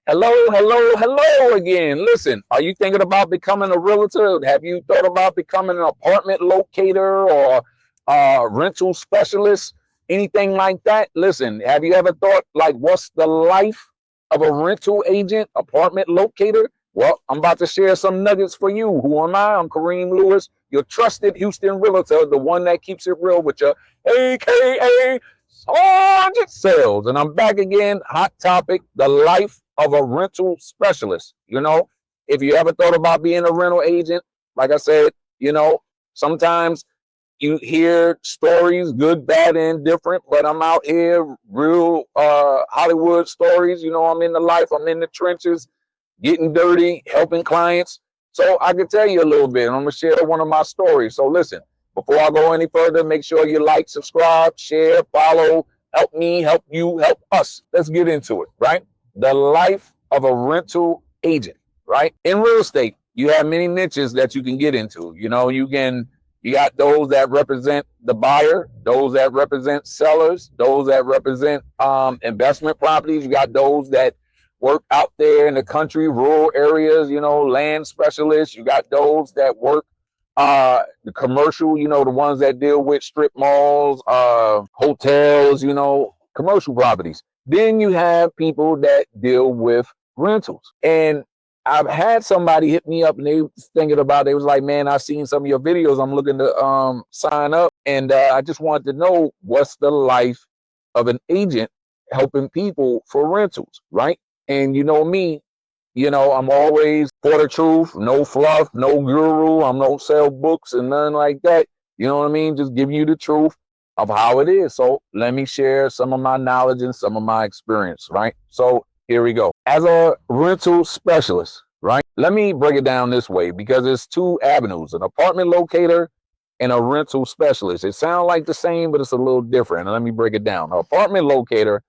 Hello, hello, hello again. Listen, are you thinking about becoming a realtor? Have you thought about becoming an apartment locator or rental specialist? Anything like that? Listen, have you ever thought, like, what's the life of a rental agent, apartment locator? Well, I'm about to share some nuggets for you. Who am I? I'm Kareem Lewis, your trusted Houston realtor, the one that keeps it real with you, AKA Sergeant Sales. And I'm back again. Hot topic, the life of a rental specialist. If you ever thought about being a rental agent, like I said, sometimes you hear stories, good, bad, and different, but I'm out here, real Hollywood stories. I'm in the life, I'm in the trenches, getting dirty, helping clients. So I can tell you a little bit. I'm going to share one of my stories. So listen, before I go any further, make sure you like, subscribe, share, follow, help me, help you, help us. Let's get into it, right? The life of a rental agent, right? In real estate, you have many niches that you can get into. You got those that represent the buyer, those that represent sellers, those that represent investment properties. You got those that work out there in the country, rural areas, land specialists. You got those that work the commercial, the ones that deal with strip malls, hotels, commercial properties. Then you have people that deal with rentals. And I've had somebody hit me up and they was thinking about, they was like, man, I've seen some of your videos. I'm looking to sign up. And I just wanted to know, what's the life of an agent helping people for rentals, right? And you know me, I'm always for the truth, no fluff, no guru. I'm no sell books and nothing like that. You know what I mean? Just give you the truth of how it is. So let me share some of my knowledge and some of my experience, right? So here we go. As a rental specialist, right? Let me break it down this way, because there's two avenues: an apartment locator and a rental specialist. It sounds like the same, but it's a little different. And let me break it down. An apartment locator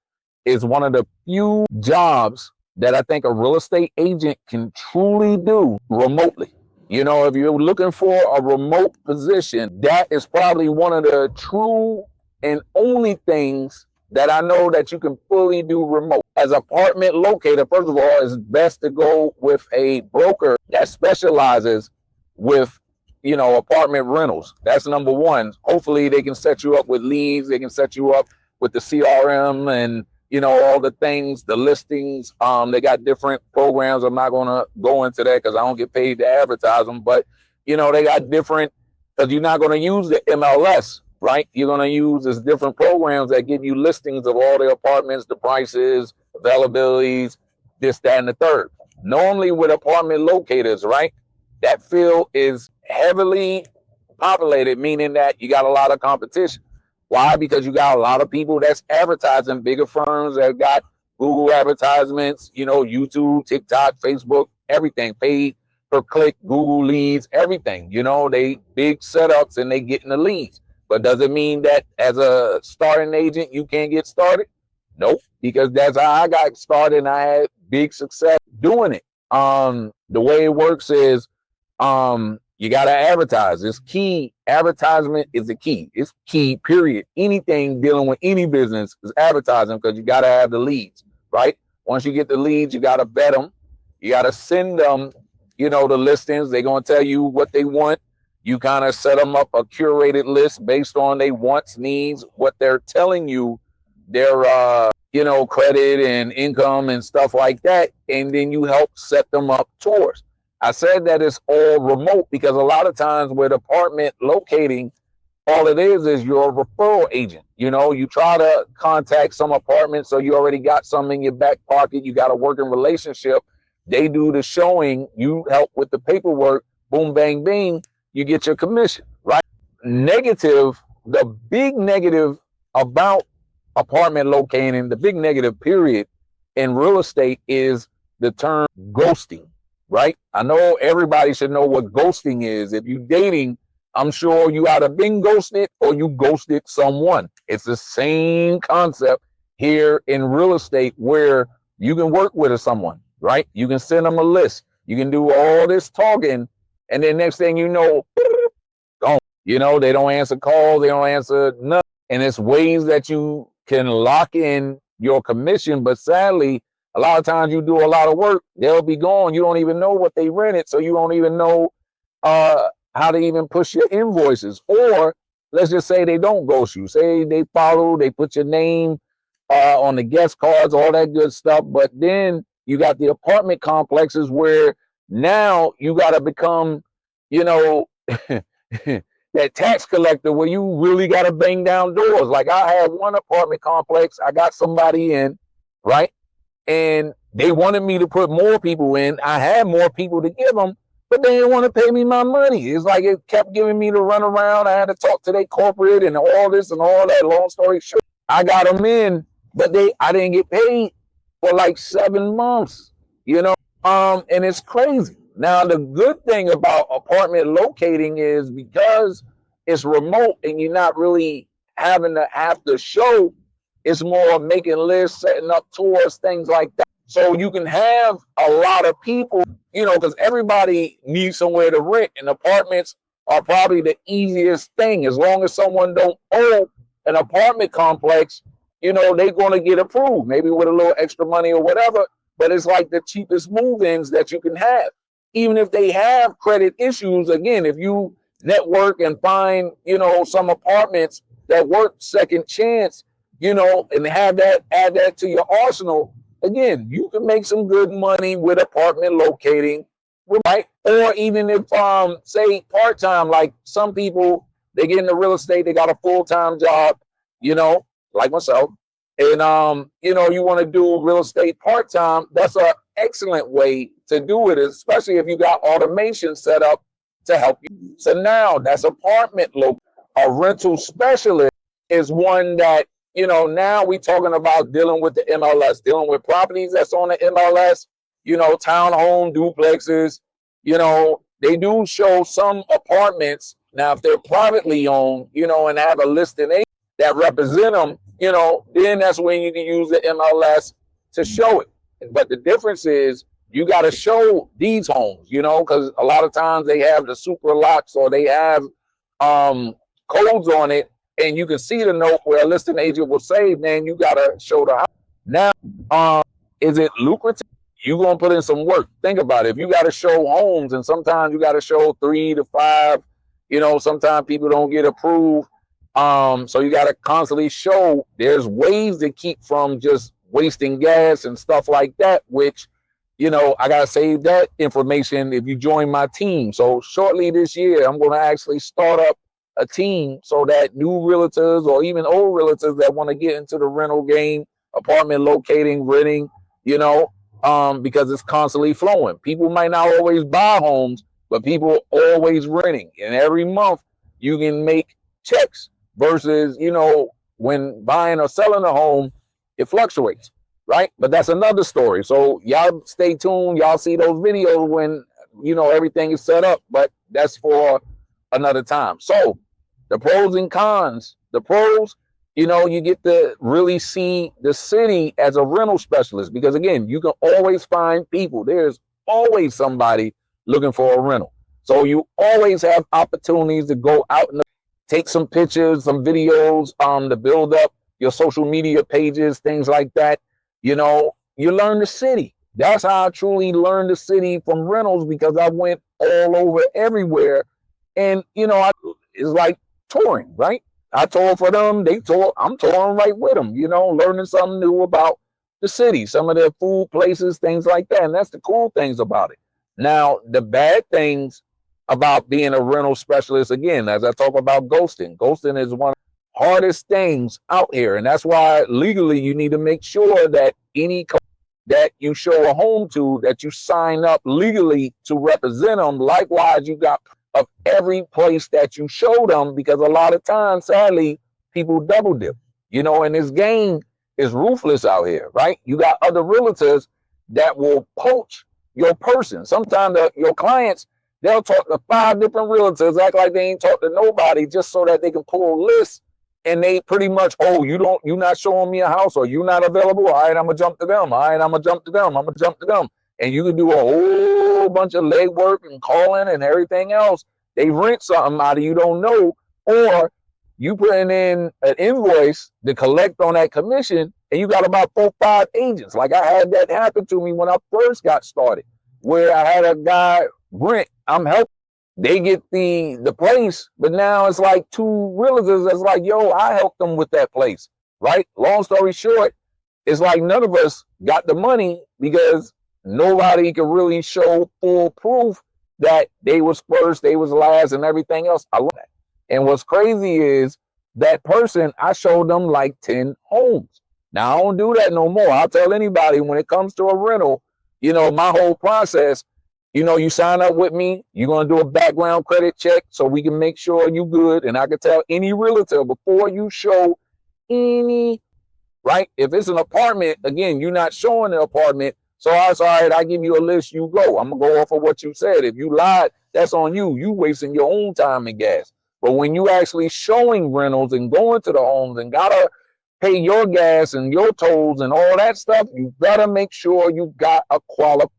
is one of the few jobs that I think a real estate agent can truly do remotely. If you're looking for a remote position, that is probably one of the true and only things that I know that you can fully do remote. As an apartment locator, first of all, it's best to go with a broker that specializes with, apartment rentals. That's number one. Hopefully they can set you up with leads. They can set you up with the CRM and, all the things, the listings. They got different programs. I'm not going to go into that because I don't get paid to advertise them. But, they got different, because you're not going to use the MLS, right? You're going to use this different programs that give you listings of all the apartments, the prices, availabilities, this, that, and the third. Normally with apartment locators, right, that field is heavily populated, meaning that you got a lot of competition. Why? Because you got a lot of people that's advertising, bigger firms that got Google advertisements, YouTube, TikTok, Facebook, everything, paid per click, Google leads, everything. They big setups and they getting the leads. But does it mean that as a starting agent, you can't get started? Nope, because that's how I got started and I had big success doing it. The way it works is, you got to advertise. It's key. Advertisement is the key. It's key, period. Anything dealing with any business is advertising, because you got to have the leads, right? Once you get the leads, you got to vet them. You got to send them, the listings. They're going to tell you what they want. You kind of set them up a curated list based on their wants, needs, what they're telling you, their, credit and income and stuff like that. And then you help set them up tours. I said that it's all remote because a lot of times with apartment locating, all it is you're a referral agent. You try to contact some apartments, so you already got some in your back pocket. You got a working relationship. They do the showing. You help with the paperwork. Boom, bang, bing. You get your commission, right? Negative, the big negative about apartment locating, the big negative period in real estate is the term ghosting. Right? I know everybody should know what ghosting is. If you're dating, I'm sure you either been ghosted or you ghosted someone. It's the same concept here in real estate, where you can work with someone, right? You can send them a list. You can do all this talking, and then next thing you know, gone. They don't answer calls. They don't answer nothing. And it's ways that you can lock in your commission, but sadly, A lot of times you do a lot of work, they'll be gone. You don't even know what they rented, so you don't even know how to even push your invoices. Or let's just say they don't ghost you. Say they follow, they put your name on the guest cards, all that good stuff. But then you got the apartment complexes where now you got to become, you know, that tax collector where you really got to bang down doors. Like I had one apartment complex, I got somebody in, right? And they wanted me to put more people in. I had more people to give them, but they didn't want to pay me my money. It's like it kept giving me the run around. I had to talk to their corporate and all this and all that. Long story short, I got them in, but I didn't get paid for like 7 months, you know? And it's crazy. Now, the good thing about apartment locating is because it's remote and you're not really having to have to show, it's more making lists, setting up tours, things like that. So you can have a lot of people, you know, because everybody needs somewhere to rent, and apartments are probably the easiest thing. As long as someone don't own an apartment complex, you know, they're going to get approved, maybe with a little extra money or whatever. But it's like the cheapest move-ins that you can have. Even if they have credit issues, again, if you network and find, you know, some apartments that work second chance, you know, and have that, add that to your arsenal, again, you can make some good money with apartment locating, right? Or even if, say, part-time, like some people, they get into real estate, they got a full-time job, you know, like myself, and, you know, you want to do real estate part-time, that's an excellent way to do it, especially if you got automation set up to help you. So now that's apartment locating. A rental specialist is one that, you know, now we talking about dealing with the MLS, dealing with properties that's on the MLS, you know, townhome, duplexes, you know, they do show some apartments. Now, if they're privately owned, you know, and have a listing agent that represent them, you know, then that's when you can use the MLS to show it. But the difference is you got to show these homes, you know, because a lot of times they have the super locks or they have codes on it. And you can see the note where a listing agent will say, man, you got to show the house. Now, is it lucrative? You're going to put in some work. Think about it. If you got to show homes, and sometimes you got to show 3 to 5, you know, sometimes people don't get approved. So you got to constantly show. There's ways to keep from just wasting gas and stuff like that, which, you know, I got to save that information if you join my team. So shortly this year, I'm going to actually start up a team so that new realtors or even old realtors that want to get into the rental game, apartment locating, renting, you know, because it's constantly flowing. People might not always buy homes, but people always renting. And every month you can make checks versus, you know, when buying or selling a home, it fluctuates, right? But that's another story. So y'all stay tuned. Y'all see those videos when, you know, everything is set up, but that's for another time. So the pros and cons. The pros, you know, you get to really see the city as a rental specialist because, again, you can always find people. There's always somebody looking for a rental. So you always have opportunities to go out and take some pictures, some videos, to build up your social media pages, things like that. You know, you learn the city. That's how I truly learned the city from rentals because I went all over everywhere. And, you know, it's like touring, right? I tour for them, they tour, I'm touring right with them, you know, learning something new about the city, some of their food places, things like that. And that's the cool things about it. Now, the bad things about being a rental specialist, again, as I talk about ghosting, ghosting is one of the hardest things out here. And that's why legally you need to make sure that any that you show a home to, that you sign up legally to represent them. Likewise, you got of every place that you show them, because a lot of times, sadly, people double dip, you know, and this game is ruthless out here, right? You got other realtors that will poach your person. Sometimes your clients, they'll talk to 5 different realtors, act like they ain't talk to nobody just so that they can pull lists. And they pretty much, oh, you're not showing me a house, or you're not available. All right, I'm gonna jump to them. All right, I'm gonna jump to them. I'm gonna jump to them. And you can do a whole bunch of legwork and calling and everything else. They rent something out of you don't know, or you putting in an invoice to collect on that commission, and you got about 4 or 5 agents. Like I had that happen to me when I first got started, where I had a guy rent. I'm helping. They get the place, but now it's like 2 realtors that's like, yo, I helped them with that place, right? Long story short, it's like none of us got the money because nobody could really show full proof that they was first, they was last, and everything else. I love that. And what's crazy is that person, I showed them like 10 homes. Now, I don't do that no more. I'll tell anybody when it comes to a rental, you know, my whole process, you know, you sign up with me, you're going to do a background credit check so we can make sure you good. And I can tell any realtor before you show any, right? If it's an apartment, again, you're not showing the apartment. So I was all right, I give you a list, you go. I'm going to go off of what you said. If you lied, that's on you. You wasting your own time and gas. But when you actually showing rentals and going to the homes and gotta pay your gas and your tolls and all that stuff, you gotta make sure you got a qualified.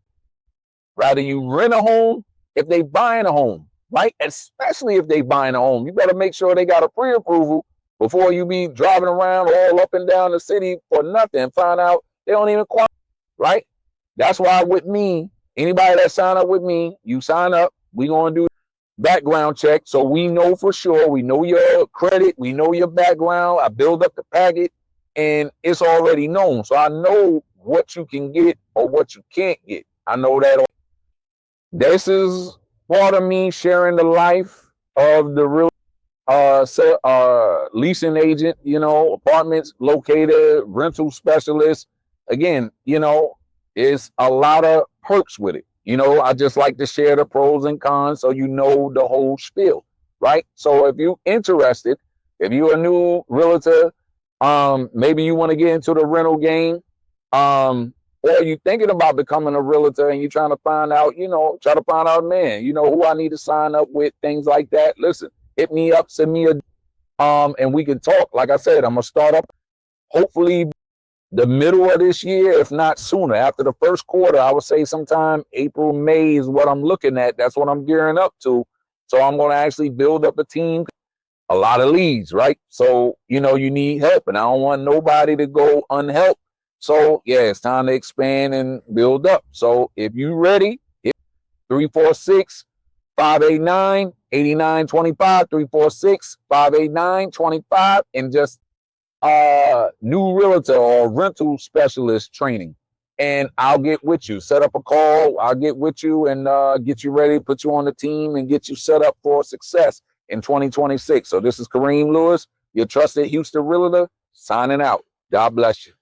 Rather you rent a home, if they buying a home, right? Especially if they buying a home, you better make sure they got a pre-approval before you be driving around all up and down the city for nothing. Find out they don't even qualify, right? That's why with me, anybody that sign up with me, you sign up, we gonna do background check so we know for sure, we know your credit, we know your background. I build up the packet and it's already known. So I know what you can get or what you can't get. I know that. This is part of me sharing the life of the real leasing agent, you know, apartments, locator, rental specialist. Again, you know, it's a lot of perks with it. You know, I just like to share the pros and cons so you know the whole spiel, right? So if you're interested, if you're a new realtor, maybe you want to get into the rental game, or you're thinking about becoming a realtor and you're trying to find out, you know, try to find out, man, you know, who I need to sign up with, things like that. Listen, hit me up, send me and we can talk. Like I said, I'm gonna start up hopefully the middle of this year, if not sooner. After the first quarter, I would say sometime April, May is what I'm looking at. That's what I'm gearing up to. So I'm going to actually build up a team, a lot of leads, right? So, you know, you need help and I don't want nobody to go unhelped. So yeah, it's time to expand and build up. So if you ready, 346-589-8925, 346-589-25, and just new realtor or rental specialist training, and I'll get with you. Set up a call. I'll get with you and get you ready, put you on the team, and get you set up for success in 2026. So this is Kareem Lewis, your trusted Houston realtor, signing out. God bless you.